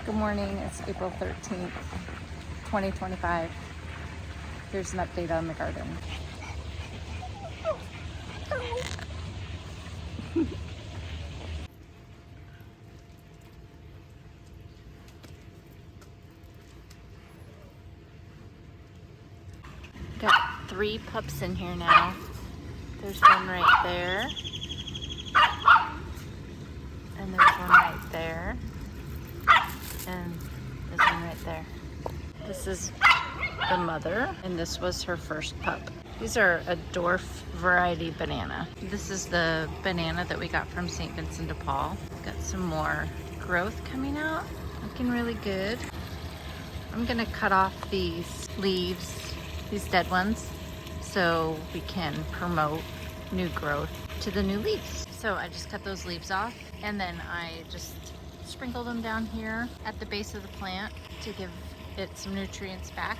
Good morning, it's April 13th, 2025. Here's an update on the garden. Got 3 pups in here now. There's one right there. And there's one right there. And there's one right there. This is the mother, and this was her first pup. These are a dwarf variety banana. This is the banana that we got from St. Vincent de Paul. Got some more growth coming out, looking really good. I'm gonna cut off these leaves, these dead ones, so we can promote new growth to the new leaves. So I just cut those leaves off, and then I just sprinkle them down here at the base of the plant to give it some nutrients back.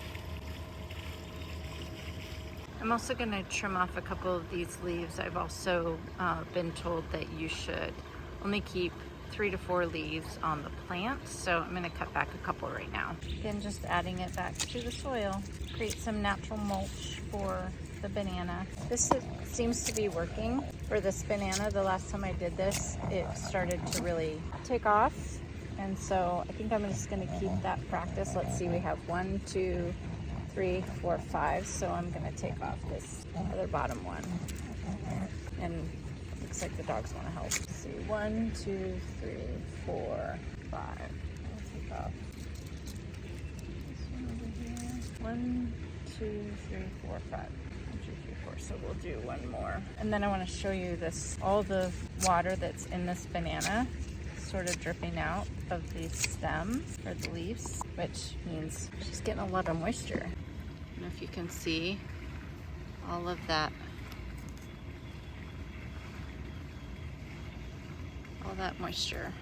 I'm also going to trim off a couple of these leaves. I've also been told that you should only keep 3 to 4 leaves on the plant, so I'm going to cut back a couple right now. Then just adding it back to the soil, create some natural mulch for the banana. This seems to be working for this banana. The last time I did this, it started to really take off, and so I think I'm just going to keep that practice. Let's see, we have 1, 2, 3, 4, 5. So I'm going to take off this other bottom one, and looks like the dogs want to help. Let's see, 1, 2, 3, 4, 5. I'll take off this one over here. 1, 2, 3, 4, 5. 1, 2, 3, 4. So we'll do one more, and then I want to show you this. All the water that's in this banana sort of dripping out of the stem or the leaves, which means she's getting a lot of moisture. I don't know if you can see all of that, all that moisture,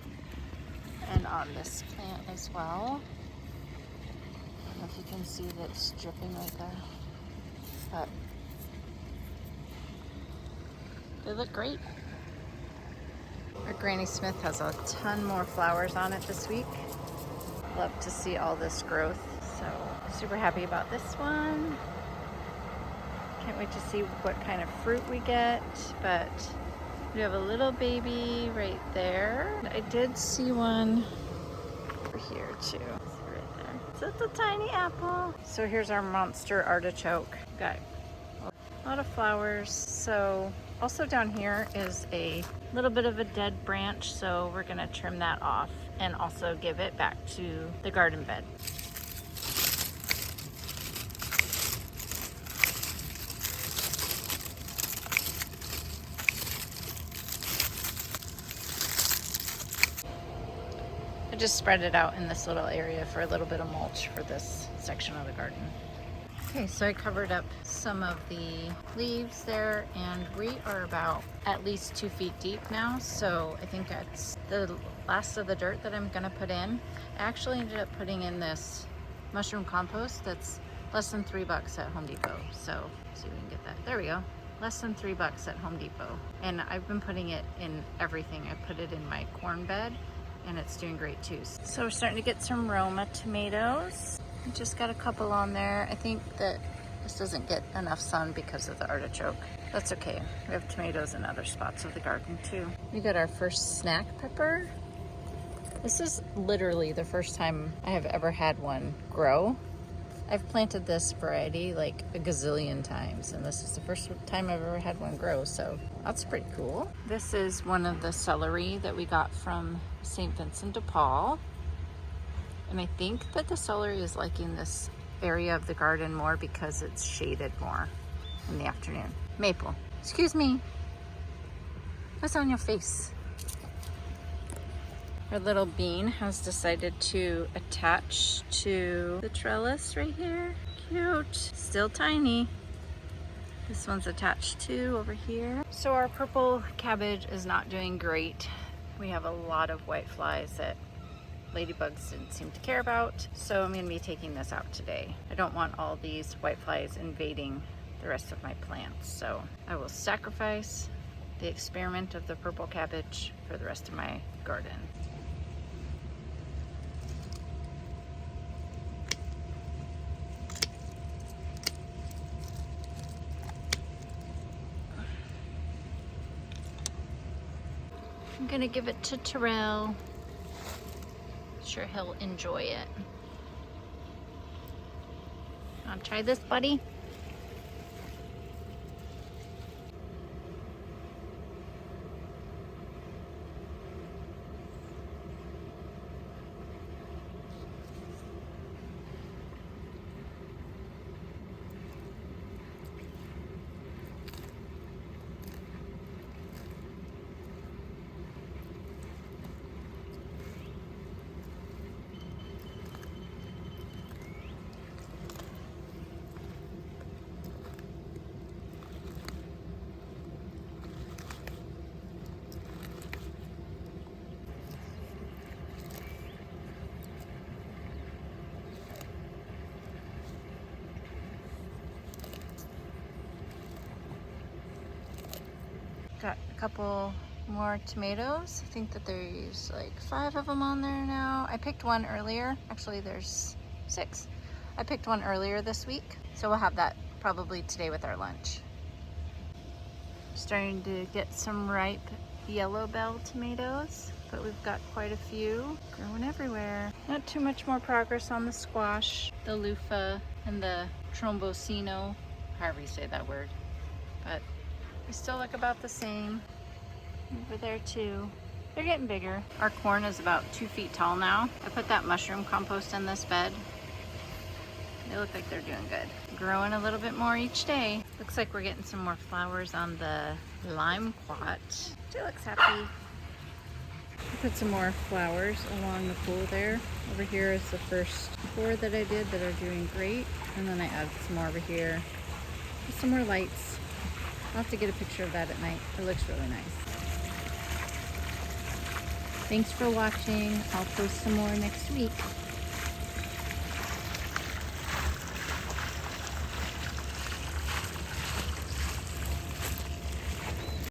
and on this plant as well. I don't know if you can see that it's dripping right there, but they look great. Our Granny Smith has a ton more flowers on it this week. Love to see all this growth. So super happy about this one. Can't wait to see what kind of fruit we get, but we have a little baby right there. I did see one over here too. It's right there. So it's a tiny apple. So here's our monster artichoke. Got a lot of flowers. So also down here is a little bit of a dead branch, so we're gonna trim that off and also give it back to the garden bed. I just spread it out in this little area for a little bit of mulch for this section of the garden. Okay, so I covered up some of the leaves there, and we are about at least 2 feet deep now, so I think that's the last of the dirt that I'm gonna put in. I actually ended up putting in this mushroom compost that's less than $3 at Home Depot. So see if we can get that. There we go. Less than $3 at Home Depot. And I've been putting it in everything. I put it in my corn bed, and it's doing great too. So we're starting to get some Roma tomatoes. Just got a couple on there. I think that this doesn't get enough sun because of the artichoke. That's okay. We have tomatoes in other spots of the garden too. We got our first snack pepper. This is literally the first time I have ever had one grow. I've planted this variety like a gazillion times, and this is the first time I've ever had one grow, so that's pretty cool. This is one of the celery that we got from St. Vincent de Paul. And I think that the celery is liking this area of the garden more because it's shaded more in the afternoon. Maple, excuse me. What's on your face? Our little bean has decided to attach to the trellis right here. Cute, still tiny. This one's attached too over here. So our purple cabbage is not doing great. We have a lot of whiteflies that ladybugs didn't seem to care about, so I'm going to be taking this out today. I don't want all these whiteflies invading the rest of my plants, so I will sacrifice the experiment of the purple cabbage for the rest of my garden. gonna give it to Terrell. Sure he'll enjoy it. Wanna try this, buddy? Got a couple more tomatoes. I think that there's like 5 of them on there now. I picked one earlier. Actually, there's 6. I picked one earlier this week, so we'll have that probably today with our lunch. Starting to get some ripe yellow bell tomatoes, but we've got quite a few growing everywhere. Not too much more progress on the squash, the loofah, and the trombosino, however you say that word, but they still look about the same. Over there too. They're getting bigger. Our corn is about 2 feet tall now. I put that mushroom compost in this bed. They look like they're doing good. Growing a little bit more each day. Looks like we're getting some more flowers on the lime quat. She looks happy. I put some more flowers along the pool there. Over here is the first 4 that I did that are doing great. And then I added some more over here. Just some more lights. I'll have to get a picture of that at night. It looks really nice. Thanks for watching. I'll post some more next week.